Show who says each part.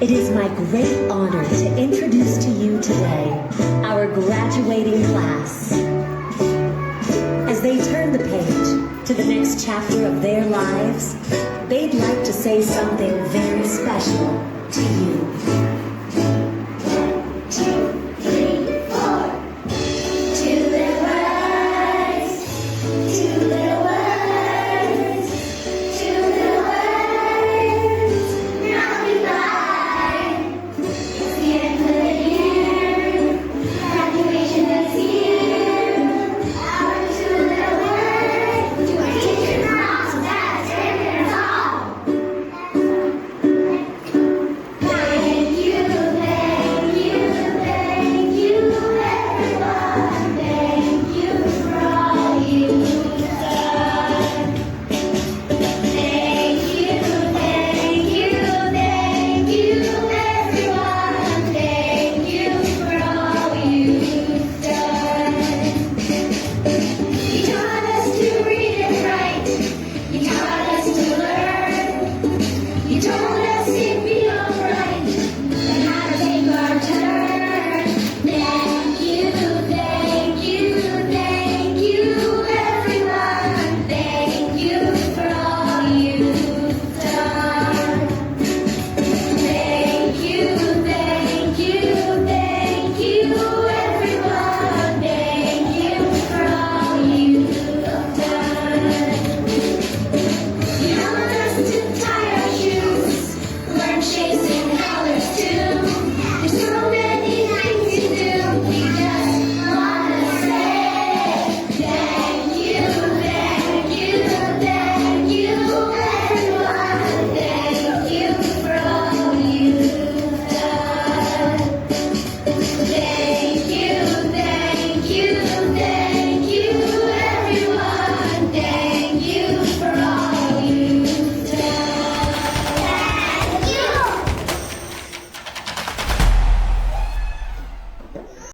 Speaker 1: It is my great honor to introduce to you today our graduating class. As they turn the page to the next chapter of their lives, they'd like to say something very special to you.
Speaker 2: 1, 2, 3, 4. Two little words, two little words, two little words. Now goodbye. It's the end of the year. Graduation is here. Our two little words to our teachers, moms, dads, grandparents, all. Thank you, thank you, thank you, everyone. Thank you for all you've done. Thank you, thank you, thank you, everyone. Thank you for all you've done. You taught us to read and write. You taught us to learn. You told us it'd be alright and how to take our turn. Thank you, thank you, thank you, everyone. Thank you for all you've done. Thank you, thank you, thank you, everyone. Thank you for all you've done. You helped us to tie our shoes, learn shapes and colors too. There's so many things to do. We just wanna say thank you, thank you, thank you, everyone. Thank you for all you've done. Thank you, thank you,